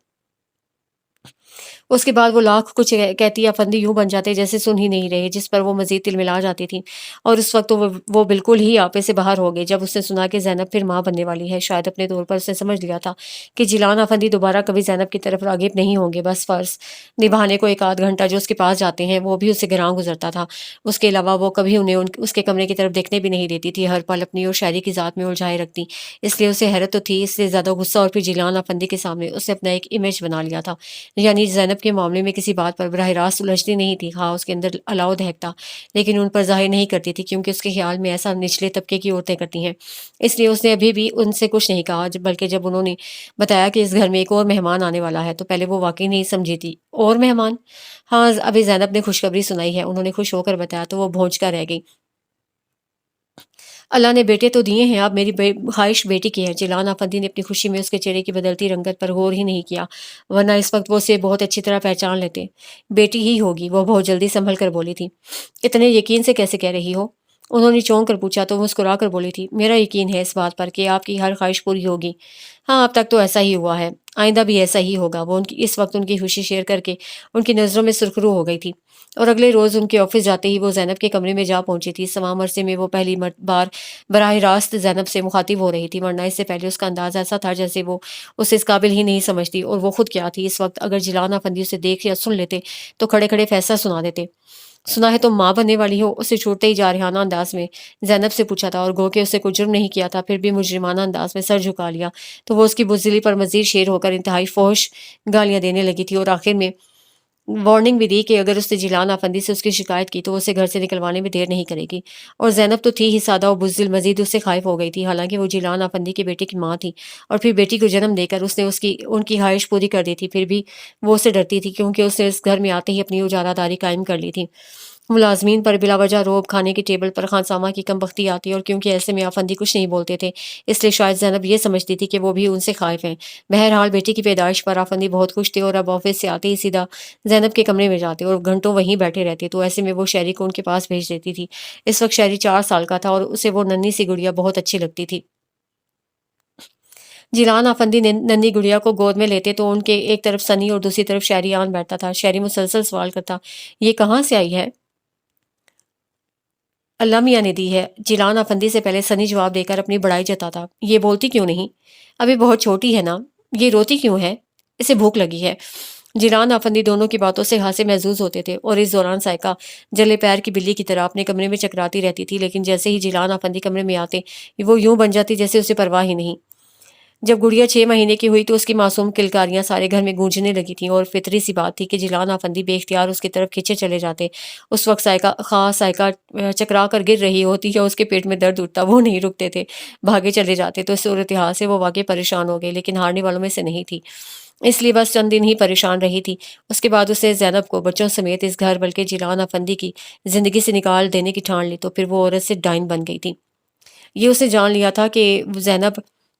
اس کے بعد وہ لاکھ کچھ کہتی آفندی یوں بن جاتے جیسے سن ہی نہیں رہے، جس پر وہ مزید تلملا جاتی تھی، اور اس وقت وہ بالکل ہی آپے سے باہر ہو گئی جب اس نے سنا کہ زینب پھر ماں بننے والی ہے۔ شاید اپنے طور پر اس نے سمجھ لیا تھا کہ جیلان آفندی دوبارہ کبھی زینب کی طرف راغب نہیں ہوں گے، بس فرض نبھانے کو 1 آدھ گھنٹہ جو اس کے پاس جاتے ہیں وہ بھی اسے گراں گزرتا تھا۔ اس کے علاوہ وہ کبھی انہیں اس کے کمرے کی طرف دیکھنے بھی نہیں دیتی تھی، ہر پل اپنی اور شاعری کی ذات میں الجھائے رکھتی۔ اس لیے اسے حیرت تو تھی، اس سے زیادہ غصہ، اور پھر جیلان آفندی کے سامنے اس نے اپنا ایک امیج بنا لیا تھا، یعنی زینب کے معاملے میں کسی بات پر براہ راست الجھتی نہیں تھی، ہاں اس کے اندر الاؤ دہکتا، لیکن ان پر ظاہر نہیں کرتی تھی، کیونکہ اس کے خیال میں ایسا نچلے طبقے کی عورتیں کرتی ہیں۔ اس لیے اس نے ابھی بھی ان سے کچھ نہیں کہا، بلکہ جب انہوں نے بتایا کہ اس گھر میں ایک اور مہمان آنے والا ہے تو پہلے وہ واقعی نہیں سمجھی تھی۔ اور مہمان؟ ہاں ابھی زینب نے خوشخبری سنائی ہے، انہوں نے خوش ہو کر بتایا تو وہ بھونچ کر رہ گئی۔ اللہ نے بیٹے تو دیے ہیں، اب میری خواہش بیٹی کی ہے۔ جیلان آفندی نے اپنی خوشی میں اس کے چہرے کی بدلتی رنگت پر غور ہی نہیں کیا، ورنہ اس وقت وہ اسے بہت اچھی طرح پہچان لیتے۔ بیٹی ہی ہوگی، وہ بہت جلدی سنبھل کر بولی تھی۔ اتنے یقین سے کیسے کہہ رہی ہو؟ انہوں نے چونک کر پوچھا تو وہ مسکرا کر بولی تھی، میرا یقین ہے اس بات پر کہ آپ کی ہر خواہش پوری ہوگی۔ ہاں اب تک تو ایسا ہی ہوا ہے، آئندہ بھی ایسا ہی ہوگا۔ وہ اس وقت ان کی خوشی شیئر کر کے ان کی نظروں میں سرخرو ہو گئی تھی، اور اگلے روز ان کے آفس جاتے ہی وہ زینب کے کمرے میں جا پہنچی تھی۔ تمام عرصے میں وہ پہلی بار براہ راست زینب سے مخاطب ہو رہی تھی، ورنہ اس سے پہلے اس کا انداز ایسا تھا جیسے وہ اسے اس قابل ہی نہیں سمجھتی، اور وہ خود کیا تھی اس وقت۔ اگر جیلان آفندی اسے دیکھ یا سن لیتے تو کھڑے کھڑے فیصلہ سنا دیتے۔ سنا ہے تم ماں بننے والی ہو؟ اسے چھوڑتے ہی جارحانہ انداز میں زینب سے پوچھا تھا، اور گو کہ اسے کوئی جرم نہیں کیا تھا پھر بھی مجرمانہ انداز میں سر جھکا لیا تو وہ اس کی بزدلی پر مزید شیر ہو کر انتہائی فحش گالیاں دینے لگی تھی، اور آخر میں وارننگ بھی دی کہ اگر اس نے جیلان آفندی سے اس کی شکایت کی تو وہ اسے گھر سے نکلوانے میں دیر نہیں کرے گی۔ اور زینب تو تھی ہی سادہ و بزدل، مزید اس سے خائف ہو گئی تھی، حالانکہ وہ جیلان آفندی کے بیٹے کی ماں تھی، اور پھر بیٹی کو جنم دے کر اس نے ان کی خواہش پوری کر دی تھی، پھر بھی وہ اسے ڈرتی تھی، کیونکہ اس نے اس گھر میں آتے ہی اپنی اجارہ داری قائم کر لی تھی۔ ملازمین پر بلا وجہ روب، کھانے کی ٹیبل پر خانسامہ کی کم بختی آتی، اور کیونکہ ایسے میں آفندی کچھ نہیں بولتے تھے اس لیے شاید زینب یہ سمجھتی تھی کہ وہ بھی ان سے خائف ہیں۔ بہرحال بیٹی کی پیدائش پر آفندی بہت خوش تھے، اور اب آفس سے آتے ہی سیدھا زینب کے کمرے میں جاتے اور گھنٹوں وہیں بیٹھے رہتے، تو ایسے میں وہ شہری کو ان کے پاس بھیج دیتی تھی۔ اس وقت شہری 4 سال کا تھا اور اسے وہ ننھی سی گڑیا بہت اچھی لگتی تھی۔ جیلان آفندی ننھی گڑیا کو گود میں لیتے تو ان کے ایک طرف سنی اور دوسری طرف شہری آن بیٹھتا تھا۔ شہری مسلسل سوال کرتا، یہ کہاں سے آئی ہے؟ اللہ میاں نے دی ہے۔ جیلان آفندی سے پہلے سنی جواب دے کر اپنی بڑائی جتاتا، یہ بولتی کیوں نہیں؟ ابھی بہت چھوٹی ہے نا۔ یہ روتی کیوں ہے؟ اسے بھوک لگی ہے۔ جیلان آفندی دونوں کی باتوں سے ہاسے محظوظ ہوتے تھے، اور اس دوران سائقہ جلے پیر کی بلی کی طرح اپنے کمرے میں چکراتی رہتی تھی، لیکن جیسے ہی جیلان آفندی کمرے میں آتے وہ یوں بن جاتی جیسے اسے پرواہ ہی نہیں۔ جب گڑیا 6 مہینے کی ہوئی تو اس کی معصوم کلکاریاں سارے گھر میں گونجنے لگی تھیں، اور فطری سی بات تھی کہ جیلان آفندی بے اختیار اس کی طرف کھینچے چلے جاتے۔ اس وقت سائقہ چکرا کر گر رہی ہوتی یا اس کے پیٹ میں درد اٹھتا، وہ نہیں رکتے تھے، بھاگے چلے جاتے۔ تو اس صورتحال سے وہ واقعی پریشان ہو گئے، لیکن ہارنے والوں میں سے نہیں تھی، اس لیے بس چند دن ہی پریشان رہی تھی۔ اس کے بعد اسے زینب کو بچوں سمیت اس گھر بلکہ جیلان آفندی کی زندگی سے نکال دینے کی ٹھان لی، تو پھر وہ عورت سے ڈائن بن گئی تھی۔ یہ اسے جان لیا تھا کہ زینب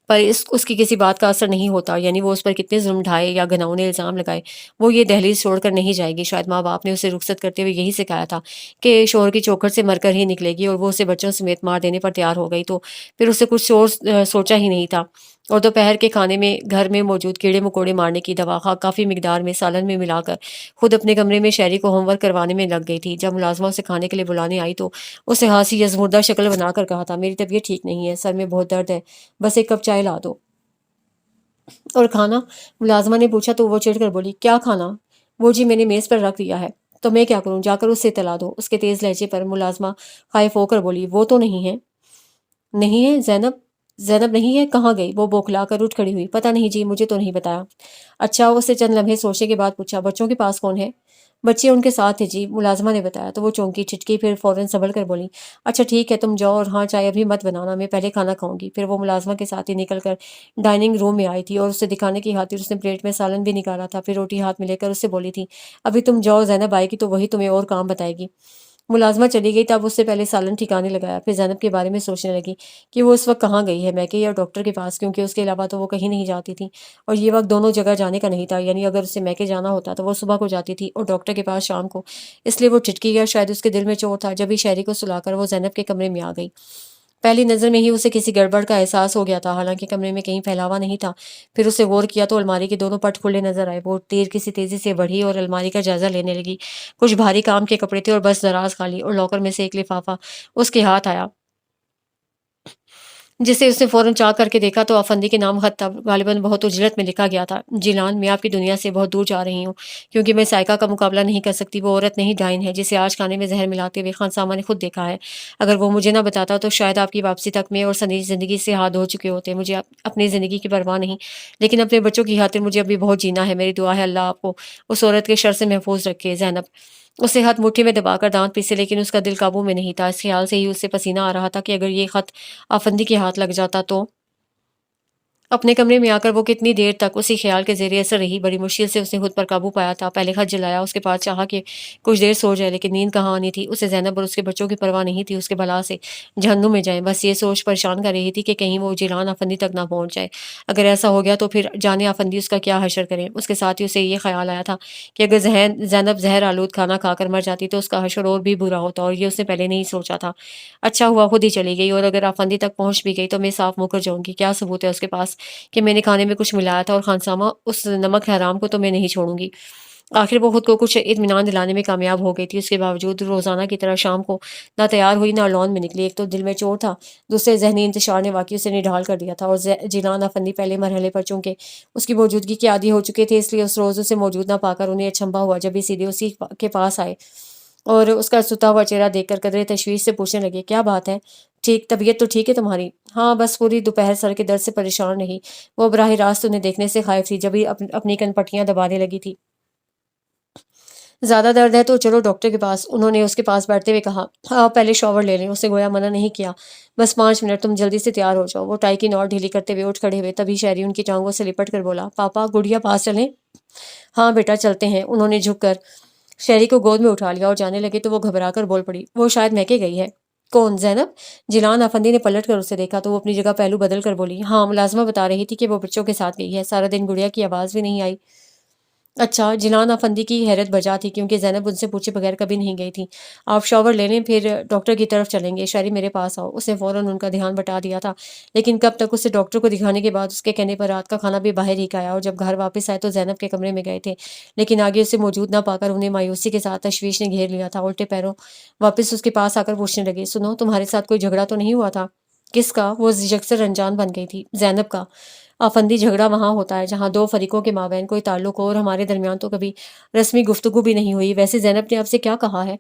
پر اس کی کسی بات کا اثر نہیں ہوتا، یعنی وہ اس پر کتنے ظلم ڈھائے یا گھناؤنے الزام لگائے، وہ یہ دہلیز چھوڑ کر نہیں جائے گی۔ شاید ماں باپ نے اسے رخصت کرتے ہوئے یہی سکھایا تھا کہ شوہر کی چوکھٹ سے مر کر ہی نکلے گی، اور وہ اسے بچوں سمیت مار دینے پر تیار ہو گئی تو پھر اسے کچھ سوچا ہی نہیں تھا۔ اور دوپہر کے کھانے میں گھر میں موجود کیڑے مکوڑے مارنے کی دوا کافی مقدار میں سالن میں ملا کر خود اپنے کمرے میں شہری کو ہوم ورک کروانے میں لگ گئی تھی۔ جب ملازمہ اسے کھانے کے لیے بلانے آئی تو اسے ہنسی یزمردہ شکل بنا کر کہا تھا، میری طبیعت ٹھیک نہیں ہے، سر میں بہت درد ہے، بس ایک کپ چائے لا دو۔ اور کھانا؟ ملازمہ نے پوچھا تو وہ چڑھ کر بولی، کیا کھانا؟ وہ جی میں نے میز پر رکھ دیا ہے۔ تو میں کیا کروں؟ جا کر اس سے اطلاع دو۔ اس کے تیز لہجے پر ملازمہ خائف ہو کر بولی، وہ تو نہیں ہے۔ نہیں ہے؟ زینب نہیں ہے؟ کہاں گئی؟ وہ بوکھلا کر اٹھ کھڑی ہوئی، پتہ نہیں جی، مجھے تو نہیں بتایا۔ اچھا، اسے چند لمحے سوچنے کے بعد پوچھا، بچوں کے پاس کون ہے؟ بچے ان کے ساتھ تھے جی، ملازمہ نے بتایا۔ تو وہ چونکی چھٹکی، پھر فوراً سنبھل کر بولی، اچھا ٹھیک ہے، تم جاؤ، اور ہاں چائے ابھی مت بنانا، میں پہلے کھانا کھاؤں گی۔ پھر وہ ملازمہ کے ساتھ ہی نکل کر ڈائننگ روم میں آئی تھی، اور اسے دکھانے کی خاطر اس نے پلیٹ میں سالن بھی نکالا تھا، پھر روٹی ہاتھ میں لے کر اس سے بولی تھی، ابھی تم جاؤ، زینب آئے گی تو وہی تمہیں اور کام بتائے گی۔ ملازمہ چلی گئی، تب اس سے پہلے سالن ٹھکانے لگایا، پھر زینب کے بارے میں سوچنے لگی کہ وہ اس وقت کہاں گئی ہے، میکے یا ڈاکٹر کے پاس، کیونکہ اس کے علاوہ تو وہ کہیں نہیں جاتی تھی، اور یہ وقت دونوں جگہ جانے کا نہیں تھا، یعنی اگر اسے میکے جانا ہوتا تو وہ صبح کو جاتی تھی اور ڈاکٹر کے پاس شام کو۔ اس لیے وہ ٹھٹکی گیا، شاید اس کے دل میں چوٹ تھا۔ جب ہی شہری کو سلا کر وہ زینب کے کمرے میں آ گئی، پہلی نظر میں ہی اسے کسی گڑبڑ کا احساس ہو گیا تھا، حالانکہ کمرے میں کہیں پھیلاوا نہیں تھا۔ پھر اسے غور کیا تو الماری کے دونوں پٹ کھلے نظر آئے۔ وہ تیر کسی تیزی سے بڑھی اور الماری کا جائزہ لینے لگی۔ کچھ بھاری کام کے کپڑے تھے اور بس دراز خالی، اور لاکر میں سے ایک لفافہ اس کے ہاتھ آیا، جسے اس نے فوراً چاک کر کے دیکھا تو آفندی کے نام خط تھا، غالباً بہت اجلت میں لکھا گیا تھا، جیلان، میں آپ کی دنیا سے بہت دور جا رہی ہوں، کیونکہ میں سائقہ کا مقابلہ نہیں کر سکتی۔ وہ عورت نہیں، ڈائن ہے، جسے آج کھانے میں زہر ملاتے ہوئے خانسامہ نے خود دیکھا ہے۔ اگر وہ مجھے نہ بتاتا تو شاید آپ کی واپسی تک میں اور سنی زندگی سے ہاتھ دھو چکے ہوتے۔ مجھے اپنی زندگی کی پرواہ نہیں، لیکن اپنے بچوں کی خاطر مجھے ابھی بہت جینا ہے۔ میری دعا ہے اللہ آپ کو اس عورت کے شر سے محفوظ رکھے۔ زینب اسے ہاتھ مٹھی میں دبا کر دانت پیسے، لیکن اس کا دل قابو میں نہیں تھا۔ اس خیال سے ہی اسے پسینہ آ رہا تھا کہ اگر یہ خط آفندی کے ہاتھ لگ جاتا تو اپنے کمرے میں آ کر وہ کتنی دیر تک اسی خیال کے زیر اثر رہی۔ بڑی مشکل سے اس نے خود پر قابو پایا تھا، پہلے خط جلایا، اس کے بعد چاہا کہ کچھ دیر سو جائے، لیکن نیند کہاں آنی تھی۔ اسے زینب اور اس کے بچوں کی پرواہ نہیں تھی، اس کے بلا سے جہنم میں جائیں، بس یہ سوچ پریشان کر رہی تھی کہ کہیں وہ جیلان آفندی تک نہ پہنچ جائے۔ اگر ایسا ہو گیا تو پھر جانے آفندی اس کا کیا حشر کریں۔ اس کے ساتھ ہی اسے یہ خیال آیا تھا کہ اگر زینب زہر آلود کھانا کھا کر مر جاتی تو اس کا حشر اور بھی برا ہوتا، اور یہ اس نے پہلے نہیں سوچا تھا۔ اچھا ہوا خود ہی چلی گئی، اور اگر آفندی تک پہنچ بھی گئی تو میں صاف منہ کر جاؤں گی، کیا ثبوت ہے اس کے پاس کہ میں نے کھانے میں کچھ ملایا تھا، اور خانسامہ اس نمک حرام کو تو میں نہیں چھوڑوں گی۔ آخر وہ خود کو کچھ اطمینان دلانے میں کامیاب ہو گئی تھی۔ اس کے باوجود روزانہ کی طرح شام کو نہ تیار ہوئی نہ لان میں نکلی۔ ایک تو دل میں چور تھا، دوسرے ذہنی انتشار نے واقعی اسے نڈھال کر دیا تھا، اور جیلان آفندی پہلے مرحلے پر چونکہ اس کی موجودگی کے عادی ہو چکے تھے، اس لیے اس روز اسے موجود نہ پا کر انہیں اچنبھا ہوا جب بھی سیدھے اسی کے پاس آئے اور اس کا ستا ہوا چہرہ دیکھ کر قدرے تشویش سے پوچھنے لگے، کیا بات ہے؟ ٹھیک، طبیعت تو ٹھیک ہے تمہاری؟ ہاں، بس پوری دوپہر سر کے درد سے پریشان رہی۔ وہ براہ راست انہیں دیکھنے سے خائف تھی، جب ہی اپنی کن پٹیاں دبانے لگی تھی۔ زیادہ درد ہے تو چلو ڈاکٹر کے پاس، انہوں نے اس کے پاس بیٹھتے ہوئے کہا۔ آپ پہلے شاور لے لیں، اسے گویا منع نہیں کیا، بس 5 منٹ، تم جلدی سے تیار ہو جاؤ۔ وہ ٹائی کی نوٹ ڈھیلی کرتے ہوئے اٹھ کھڑے ہوئے، تبھی شہری ان کی ٹانگوں سے لپٹ کر بولا، پاپا، گڑیا پاس چلیں؟ ہاں بیٹا چلتے ہیں، انہوں نے جھک کر شہری کو گود میں اٹھا لیا اور جانے لگے تو وہ گھبرا کر بول پڑی، وہ شاید میکے گئی ہے۔ کون؟ زینب؟ جیلان افندی نے پلٹ کر اسے دیکھا تو وہ اپنی جگہ پہلو بدل کر بولی، ہاں ملازمہ بتا رہی تھی کہ وہ بچوں کے ساتھ گئی ہے، سارا دن گڑیا کی آواز بھی نہیں آئی۔ اچھا، جیلان افندی کی حیرت بجا تھی کیونکہ زینب ان سے پوچھے بغیر کبھی نہیں گئی تھی۔ آپ شاور لے لیں پھر ڈاکٹر کی طرف چلیں گے، شہری میرے پاس آؤ۔ اس نے فوراً ان کا دھیان بٹا دیا تھا، لیکن کب تک؟ اسے ڈاکٹر کو دکھانے کے بعد اس کے کہنے پر رات کا کھانا بھی باہر ہی کھایا، اور جب گھر واپس آئے تو زینب کے کمرے میں گئے تھے، لیکن آگے اسے موجود نہ پا کر انہیں مایوسی کے ساتھ تشویش نے گھیر لیا تھا۔ الٹے پیروں واپس اس کے پاس آ کر پوچھنے لگے، سنو، تمہارے ساتھ کوئی جھگڑا تو نہیں ہوا تھا؟ کس کا؟ وہ یکسر انجان بن گئی تھی۔ زینب کا۔ آفندی، جھگڑا وہاں ہوتا ہے جہاں دو فریقوں کے مابین کوئی تعلق ہو، اور ہمارے درمیان تو کبھی رسمی گفتگو بھی نہیں ہوئی۔ ویسے زینب نے آپ سے کیا کہا ہے؟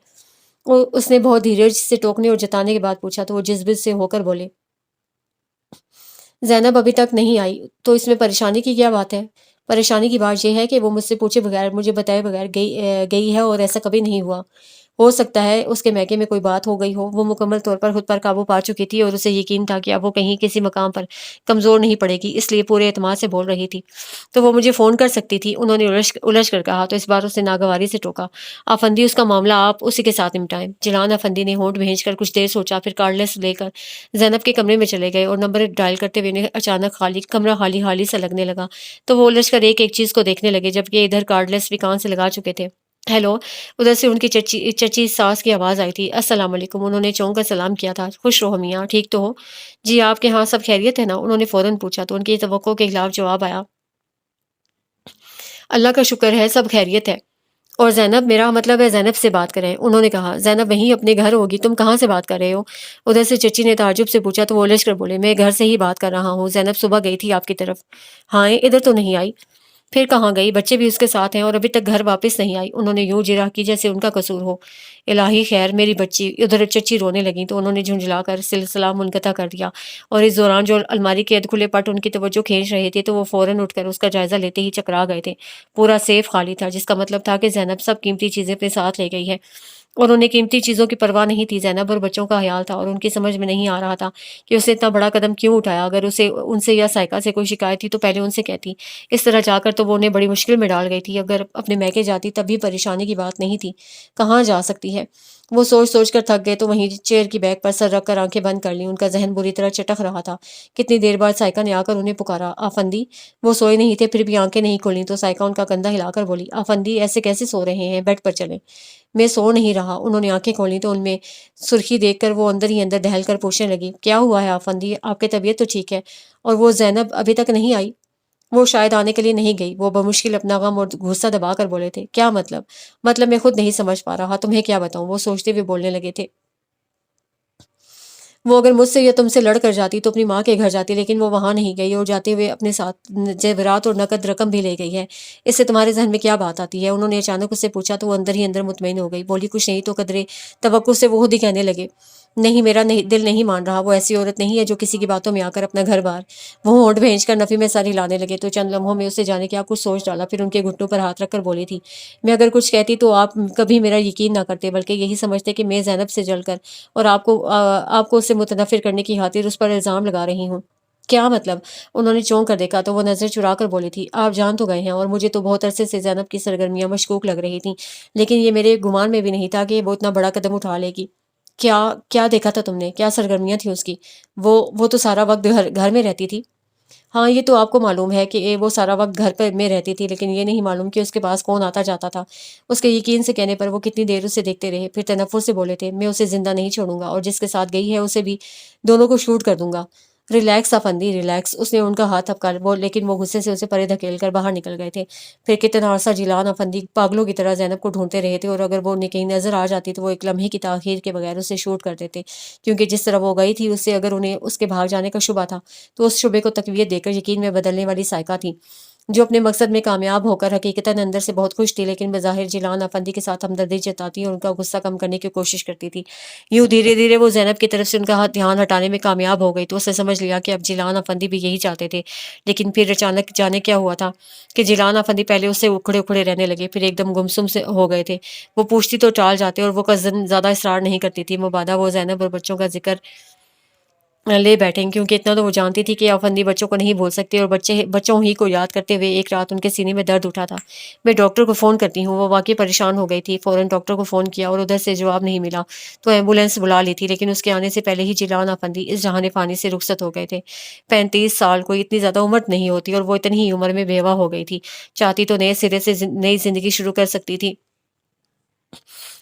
اس نے بہت دھیرج سے ٹوکنے اور جتانے کے بعد پوچھا تو وہ جذبے سے ہو کر بولے، زینب ابھی تک نہیں آئی۔ تو اس میں پریشانی کی کیا بات ہے؟ پریشانی کی بات یہ ہے کہ وہ مجھ سے پوچھے بغیر، مجھے بتائے بغیر گئی ہے، اور ایسا کبھی نہیں ہوا۔ ہو سکتا ہے اس کے میکے میں کوئی بات ہو گئی ہو۔ وہ مکمل طور پر خود پر قابو پا چکی تھی اور اسے یقین تھا کہ اب وہ کہیں کسی مقام پر کمزور نہیں پڑے گی، اس لیے پورے اعتماد سے بول رہی تھی۔ تو وہ مجھے فون کر سکتی تھی، انہوں نے الجھ کر کہا تو اس بار اس نے ناگواری سے ٹوکا۔ آفندی، اس کا معاملہ آپ اسی کے ساتھ نمٹائیں۔ جیلان افندی نے ہونٹ بھینچ کر کچھ دیر سوچا، پھر کارڈ لیس لے کر زینب کے کمرے میں چلے گئے اور نمبر ڈائل کرتے ہوئے انہیں اچانک کمرہ خالی خالی سا لگنے لگا، تو وہ الجھ کر ایک ایک چیز کو دیکھنے لگے، جبکہ ادھر کارڈ لیس بھی کان سے لگا چکے تھے۔ ہیلو، ادھر سے ان کی چچی ساس کی آواز آئی تھی۔ السلام علیکم، انہوں نے چونک کر سلام کیا تھا۔ خوش رہو میاں، ٹھیک تو ہو؟ جی، آپ کے ہاں سب خیریت ہے نا؟ انہوں نے فوراً پوچھا تو ان کی توقع کے خلاف جواب آیا، اللہ کا شکر ہے سب خیریت ہے۔ اور زینب؟ میرا مطلب ہے زینب سے بات کریں، انہوں نے کہا۔ زینب وہیں اپنے گھر ہوگی، تم کہاں سے بات کر رہے ہو؟ ادھر سے چچی نے تعجب سے پوچھا تو وہ الجھ کر بولے، میں گھر سے ہی بات کر رہا ہوں، زینب صبح گئی تھی آپ کی طرف۔ ہاں، ادھر تو نہیں آئی؟ پھر کہاں گئی؟ بچے بھی اس کے ساتھ ہیں اور ابھی تک گھر واپس نہیں آئی۔ انہوں نے یوں جرا کی جیسے ان کا قصور ہو۔ الہی خیر، میری بچی۔ ادھر چچی رونے لگیں تو انہوں نے جھنجھلا کر سلسلہ منقطع کر دیا، اور اس دوران جو الماری کے ادکھلے پٹ ان کی توجہ کھینچ رہے تھے تو وہ فوراً اٹھ کر اس کا جائزہ لیتے ہی چکرا گئے تھے۔ پورا سیف خالی تھا، جس کا مطلب تھا کہ زینب سب قیمتی چیزیں اپنے ساتھ لے گئی ہے، اور انہیں قیمتی چیزوں کی پرواہ نہیں تھی۔ زینب اور بچوں کا خیال تھا، اور ان کی سمجھ میں نہیں آ رہا تھا کہ اسے اتنا بڑا قدم کیوں اٹھایا۔ اگر اسے ان سے یا سائیکا سے کوئی شکایت تھی تو پہلے ان سے کہتی۔ اس طرح جا کر تو وہ انہیں بڑی مشکل میں ڈال گئی تھی۔ اگر اپنے میکے جاتی تب بھی پریشانی کی بات نہیں تھی، کہاں جا سکتی ہے؟ وہ سوچ سوچ کر تھک گئے تو وہیں چیئر کی بیک پر سر رکھ کر آنکھیں بند کر لیں۔ ان کا ذہن بری طرح چٹک رہا تھا۔ کتنی دیر بعد سائیکا نے آ کر انہیں پکارا، آفندی۔ وہ سوئے نہیں تھے پھر بھی آنکھیں نہیں کھولیں تو سائیکا ان کا کندھا ہلا کر بولی، آفندی ایسے کیسے سو رہے ہیں؟ بیڈ پر چلیں۔ میں سو نہیں رہا۔ انہوں نے آنکھیں کھولیں تو ان میں سرخی دیکھ کر وہ اندر ہی اندر دہل کر پوچھنے لگی، کیا ہوا ہے آفندی؟ آپ کی طبیعت تو ٹھیک ہے؟ اور وہ زینب ابھی تک نہیں آئی؟ وہ شاید آنے کے لیے نہیں گئی، وہ بمشکل اپنا غم اور غصہ دبا کر بولے تھے۔ کیا مطلب؟ مطلب میں خود نہیں سمجھ پا رہا، تمہیں کیا بتاؤں؟ وہ سوچتے ہوئے بولنے لگے تھے، وہ اگر مجھ سے یا تم سے لڑ کر جاتی تو اپنی ماں کے گھر جاتی، لیکن وہ وہاں نہیں گئی، اور جاتے ہوئے اپنے ساتھ زیورات اور نقد رقم بھی لے گئی ہے۔ اس سے تمہارے ذہن میں کیا بات آتی ہے؟ انہوں نے اچانک اس سے پوچھا تو وہ اندر ہی اندر مطمئن ہو گئی، بولی کچھ نہیں۔ تو قدرے توقع سے وہ خود ہی کہنے لگے، نہیں، میرا دل نہیں مان رہا، وہ ایسی عورت نہیں ہے جو کسی کی باتوں میں آ کر اپنا گھر بار۔ وہ ہونٹ بھینچ کر نفی میں سر ہلانے لگے تو چند لمحوں میں اسے جانے کیا کچھ سوچ ڈالا، پھر ان کے گھٹنوں پر ہاتھ رکھ کر بولی تھی، میں اگر کچھ کہتی تو آپ کبھی میرا یقین نہ کرتے، بلکہ یہی سمجھتے کہ میں زینب سے جل کر اور آپ کو اس سے متنفر کرنے کی خاطر اس پر الزام لگا رہی ہوں۔ کیا مطلب؟ انہوں نے چونک کر دیکھا تو وہ نظر چرا کر بولی تھی، آپ جان تو گئے ہیں، اور مجھے تو بہت عرصے سے زینب کی سرگرمیاں مشکوک لگ رہی تھیں، لیکن یہ میرے گمان میں بھی نہیں تھا کہ وہ اتنا بڑا قدم اٹھا لے گی۔ کیا کیا دیکھا تھا تم نے؟ کیا سرگرمیاں تھیں اس کی؟ وہ تو سارا وقت گھر میں رہتی تھی۔ ہاں، یہ تو آپ کو معلوم ہے کہ وہ سارا وقت گھر پر میں رہتی تھی، لیکن یہ نہیں معلوم کہ اس کے پاس کون آتا جاتا تھا۔ اس کے یقین سے کہنے پر وہ کتنی دیر اسے دیکھتے رہے، پھر تنفر سے بولے تھے، میں اسے زندہ نہیں چھوڑوں گا، اور جس کے ساتھ گئی ہے اسے بھی، دونوں کو شوٹ کر دوں گا۔ Relax Effendi, relax. اس نے ان کا ہاتھ تھپکا لیکن وہ غصے سے اسے پرے دھکیل کر باہر نکل گئے تھے۔ پھر کتنا عرصہ جیلان آفندی پاگلوں کی طرح زینب کو ڈھونڈتے رہے تھے، اور اگر وہ انہیں کہیں نظر آ جاتی تو وہ ایک لمحے کی تاخیر کے بغیر اسے شوٹ کر دیتے، کیونکہ جس طرح وہ گئی تھی اس سے اگر انہیں اس کے بھاگ جانے کا شبہ تھا تو اس شبے کو تقویت دے کر یقین میں بدلنے والی سائیکا تھی، جو اپنے مقصد میں کامیاب ہو کر حقیقتاً اندر سے بہت خوش تھی، لیکن بظاہر جیلان آفندی کے ساتھ ہمدردی جتاتی اور ان کا غصہ کم کرنے کی کوشش کرتی تھی۔ یوں دھیرے دھیرے وہ زینب کی طرف سے ان کا دھیان ہٹانے میں کامیاب ہو گئی تو اسے سمجھ لیا کہ اب جیلان افندی بھی یہی چاہتے تھے، لیکن پھر اچانک جانے کیا ہوا تھا کہ جیلان افندی پہلے اس سے اکھڑے اکھڑے رہنے لگے، پھر ایک دم گمسم سے ہو گئے تھے۔ وہ پوچھتی تو ٹال جاتے اور وہ کزن زیادہ اصرار نہیں کرتی تھی، مبادہ وہ زینب اور بچوں کا ذکر لے بیٹھیں کیونکہ اتنا تو وہ جانتی تھی کہ آفندی بچوں کو نہیں بول سکتی اور بچوں ہی کو یاد کرتے ہوئے ایک رات ان کے سینے میں درد اٹھا تھا۔ میں ڈاکٹر کو فون کرتی ہوں، وہ واقعی پریشان ہو گئی تھی۔ فوراً ڈاکٹر کو فون کیا اور ادھر سے جواب نہیں ملا تو ایمبولینس بلا لی تھی، لیکن اس کے آنے سے پہلے ہی جیلان آفندی اس جہان فانی سے رخصت ہو گئے تھے۔ 35 سال کوئی اتنی زیادہ عمر نہیں ہوتی اور وہ اتنی ہی عمر میں بیوہ ہو گئی تھی۔ چاہتی تو نئے سرے سے نئی زندگی شروع کر سکتی تھی،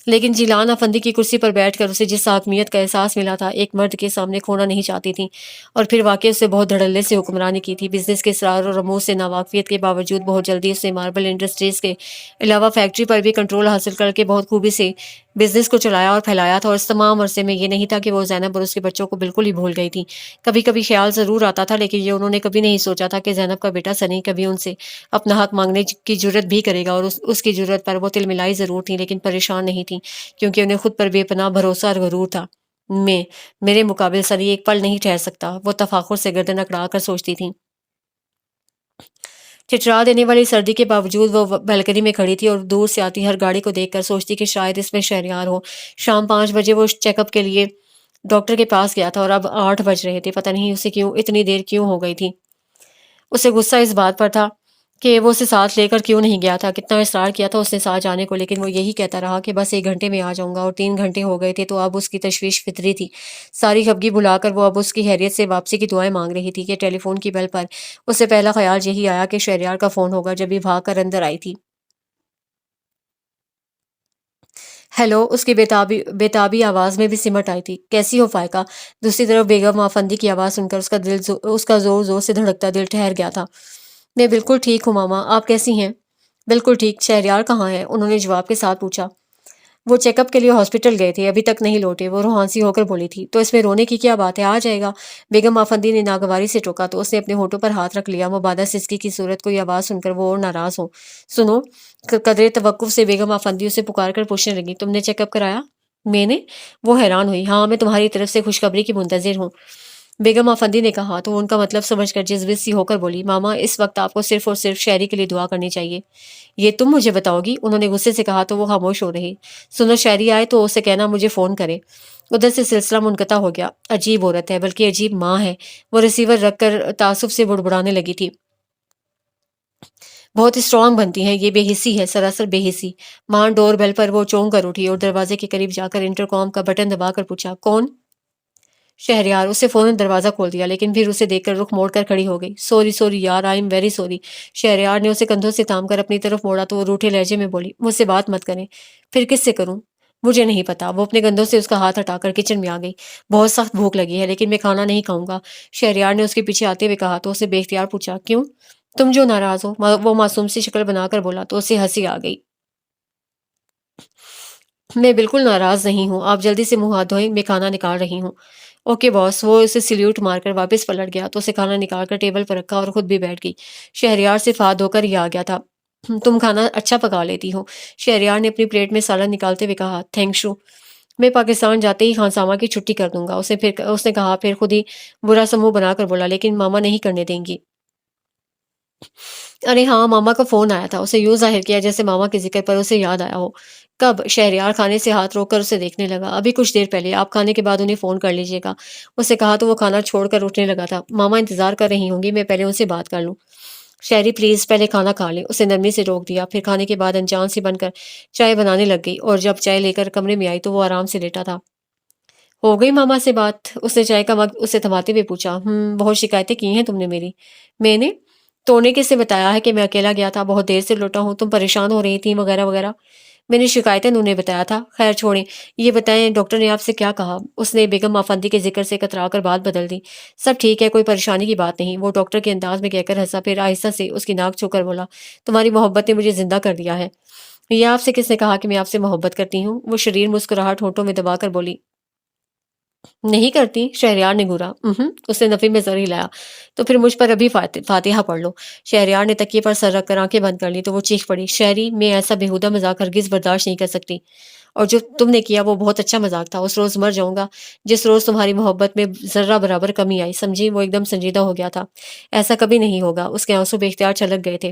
لیکن جیلان افندی کی کرسی پر بیٹھ کر اسے جس حاکمیت کا احساس ملا تھا، ایک مرد کے سامنے کھونا نہیں چاہتی تھی۔ اور پھر واقعی اسے بہت دھڑلے سے حکمرانی کی تھی۔ بزنس کے اسرار اور رموز سے ناواقفیت کے باوجود بہت جلدی اسے ماربل انڈسٹریز کے علاوہ فیکٹری پر بھی کنٹرول حاصل کر کے بہت خوبی سے بزنس کو چلایا اور پھیلایا تھا، اور اس تمام عرصے میں یہ نہیں تھا کہ وہ زینب اور اس کے بچوں کو بالکل ہی بھول گئی تھی۔ کبھی کبھی خیال ضرور آتا تھا، لیکن یہ انہوں نے کبھی نہیں سوچا تھا کہ زینب کا بیٹا سنی کبھی ان سے اپنا حق مانگنے کی جرت بھی کرے گا، اور اس کی جرت پر وہ تل ملائی ضرور تھی لیکن پریشان نہیں تھی، کیونکہ انہیں خود پر بے پناہ بھروسہ اور غرور تھا۔ میرے مقابل سنی ایک پل نہیں ٹھہر سکتا، وہ تفاخر سے گردن اکڑا کر سوچتی تھی۔ ٹھٹرا دینے والی سردی کے باوجود وہ بلکنی میں کھڑی تھی اور دور سے آتی ہر گاڑی کو دیکھ کر سوچتی کہ شاید اس میں شہریار ہو۔ شام 5 بجے وہ چیک اپ کے لیے ڈاکٹر کے پاس گیا تھا اور اب 8 بج رہے تھے۔ پتہ نہیں اسے کیوں اتنی دیر کیوں ہو گئی تھی۔ اسے غصہ اس بات پر تھا کہ وہ اسے ساتھ لے کر کیوں نہیں گیا تھا۔ کتنا اصرار کیا تھا اس نے ساتھ جانے کو، لیکن وہ یہی کہتا رہا کہ بس 1 گھنٹے میں آ جاؤں گا، اور 3 گھنٹے ہو گئے تھے تو اب اس کی تشویش فطری تھی۔ ساری خفگی بھلا کر وہ اب اس کی خیریت سے واپسی کی دعائیں مانگ رہی تھی کہ ٹیلی فون کی بیل پر اسے پہلا خیال یہی آیا کہ شہریار کا فون ہوگا۔ جب یہ بھاگ کر اندر آئی تھی، ہیلو، اس کی بےتابی آواز میں بھی سمٹ آئی تھی۔ کیسی ہو فائقہ؟ دوسری طرف بیگم آفندی کی آواز سن کر اس کا زور زور سے دھڑکتا دل ٹھہر گیا تھا۔ میں بالکل ٹھیک ہوں ماما، آپ کیسی ہیں؟ بالکل ٹھیک۔ شہریار کہاں ہے؟ انہوں نے جواب کے ساتھ پوچھا۔ وہ چیک اپ کے لیے ہاسپٹل گئے تھے، ابھی تک نہیں لوٹے، وہ روحانسی ہو کر بولی تھی۔ تو اس میں رونے کی کیا بات ہے، آ جائے گا۔ بیگم آفندی نے ناگواری سے ٹوکا تو اس نے اپنے ہونٹوں پر ہاتھ رکھ لیا، مبادا سسکی کی صورت کو یہ آواز سن کر وہ اور ناراض ہو۔ سنو، قدرے توقف سے بیگم آفندی اسے پکار کر پوچھنے لگی، تم نے چیک اپ کرایا؟ میں نے؟ وہ حیران ہوئی۔ ہاں، میں تمہاری طرف سے خوشخبری کی منتظر ہوں، بیگم آفندی نے کہا تو ان کا مطلب سمجھ کر جذبت سی ہو کر بولی، ماما اس وقت آپ کو صرف اور صرف شہری کے لیے دعا کرنی چاہیے۔ یہ تم مجھے بتاؤ گی؟ انہوں نے غصے سے کہا تو وہ خاموش ہو رہی۔ سنو، شہری آئے تو اسے کہنا مجھے فون کرے۔ ادھر سے سلسلہ منقطع ہو گیا۔ عجیب عورت ہے، بلکہ عجیب ماں ہے، وہ ریسیور رکھ کر تعصب سے بڑبڑانے لگی تھی۔ بہت اسٹرانگ بنتی ہیں، یہ بے حسی ہے، سراسر بے حسی۔ ماں ڈور بیل پر وہ چونک کر اٹھی اور دروازے کے قریب جا کر انٹر کام کا بٹن دبا کر پوچھا، کون؟ شہریار۔ اسے فوراً دروازہ کھول دیا، لیکن پھر اسے دیکھ کر رخ موڑ کر کھڑی ہو گئی۔ سوری سوری یار، I am very sorry. Shahryar نے اسے کندھوں سے تھام کر اپنی طرف موڑا تو وہ روٹھے لہجے میں بولی، مجھ سے بات مت کریں۔ پھر کس سے کروں؟ مجھے نہیں پتا۔ وہ اپنے کندھوں سے اس کا ہاتھ ہٹا کر کچن میں آ گئی۔ بہت سخت بھوک لگی ہے، لیکن میں کھانا نہیں کھاؤں گا، شہریار نے اس کے پیچھے آتے ہوئے کہا تو اسے بے اختیار پوچھا، کیوں؟ تم جو ناراض ہو، وہ معصوم سی شکل بنا کر بولا تو اسے ہنسی آ گئی۔ میں بالکل ناراض نہیں ہوں، آپ جلدی سے منہ ہاتھ دھوئیں، میں کھانا نکال رہی ہوں۔ اوکے باس۔ وہ اسے سلیوٹ مار کر واپس پلٹ گیا تو اسے کھانا نکال کر ٹیبل پر رکھا اور خود بھی بیٹھ گئی۔ شہریار سے فات ہو کر یہ آ گیا تھا۔ تم کھانا اچھا پکا لیتی ہو، شہریار نے اپنی پلیٹ میں سالن نکالتے ہوئے کہا، تھینک یو۔ میں پاکستان جاتے ہی خانسامہ کی چھٹی کر دوں گا، اس نے کہا، پھر خود ہی برا سا منہ بنا کر بولا، لیکن ماما نہیں کرنے دیں گی۔ ارے ہاں، ماما کا فون آیا تھا، اسے یوں ظاہر کیا جیسے ماما کے ذکر پر اسے یاد آیا ہو۔ کب؟ شہریار کھانے سے ہاتھ روک کر اسے دیکھنے لگا۔ ابھی کچھ دیر پہلے، آپ کھانے کے بعد انہیں فون کر لیجیے گا، اسے کہا تو وہ کھانا چھوڑ کر اٹھنے لگا تھا۔ ماما انتظار کر رہی ہوں گی، میں پہلے ان سے بات کر لوں۔ شہری پلیز پہلے کھانا کھا لیں، اسے نرمی سے روک دیا۔ پھر کھانے کے بعد انجان سی بن کر چائے بنانے لگ گئی، اور جب چائے لے کر کمرے میں آئی تو وہ آرام سے لیٹا تھا۔ ہو گئی ماما سے بات؟ اس نے چائے کا مگ اسے تھماتے ہوئے پوچھا۔ بہت شکایتیں کی ہیں تم نے میری؟ میں نے؟ تو نے کس سے بتایا ہے کہ میں اکیلا گیا تھا، بہت دیر سے لوٹا ہوں، تم پریشان ہو رہی تھیں وغیرہ وغیرہ؟ میں نے شکایتیں انہوں نے بتایا تھا۔ خیر چھوڑیں، یہ بتائیں ڈاکٹر نے آپ سے کیا کہا؟ اس نے بیگم آفندی کے ذکر سے کترا کر بات بدل دی۔ سب ٹھیک ہے، کوئی پریشانی کی بات نہیں، وہ ڈاکٹر کے انداز میں کہہ کر ہنسا، پھر آہستہ سے اس کی ناک چھو کر بولا، تمہاری محبت نے مجھے زندہ کر دیا ہے۔ یہ آپ سے کس نے کہا کہ میں آپ سے محبت کرتی ہوں؟ وہ شریر مسکراہٹ ہونٹوں میں دبا کر بولی، نہیں کرتی؟ شہریار نے گھورا۔ اس نے نفی میں سر ہلایا۔ تو پھر مجھ پر ابھی فاتحہ پڑھ لو۔ شہریار نے تکیے پر سر رکھ کر آنکھیں بند کر لی تو وہ چیخ پڑی، شہری، میں ایسا بےہودہ مذاق ہرگز برداشت نہیں کر سکتی، اور جو تم نے کیا وہ بہت اچھا مذاق تھا۔ اس روز مر جاؤں گا جس روز تمہاری محبت میں ذرہ برابر کمی آئی، سمجھی؟ وہ ایک دم سنجیدہ ہو گیا تھا۔ ایسا کبھی نہیں ہوگا۔ اس کے آنسو بے اختیار چھلک گئے تھے۔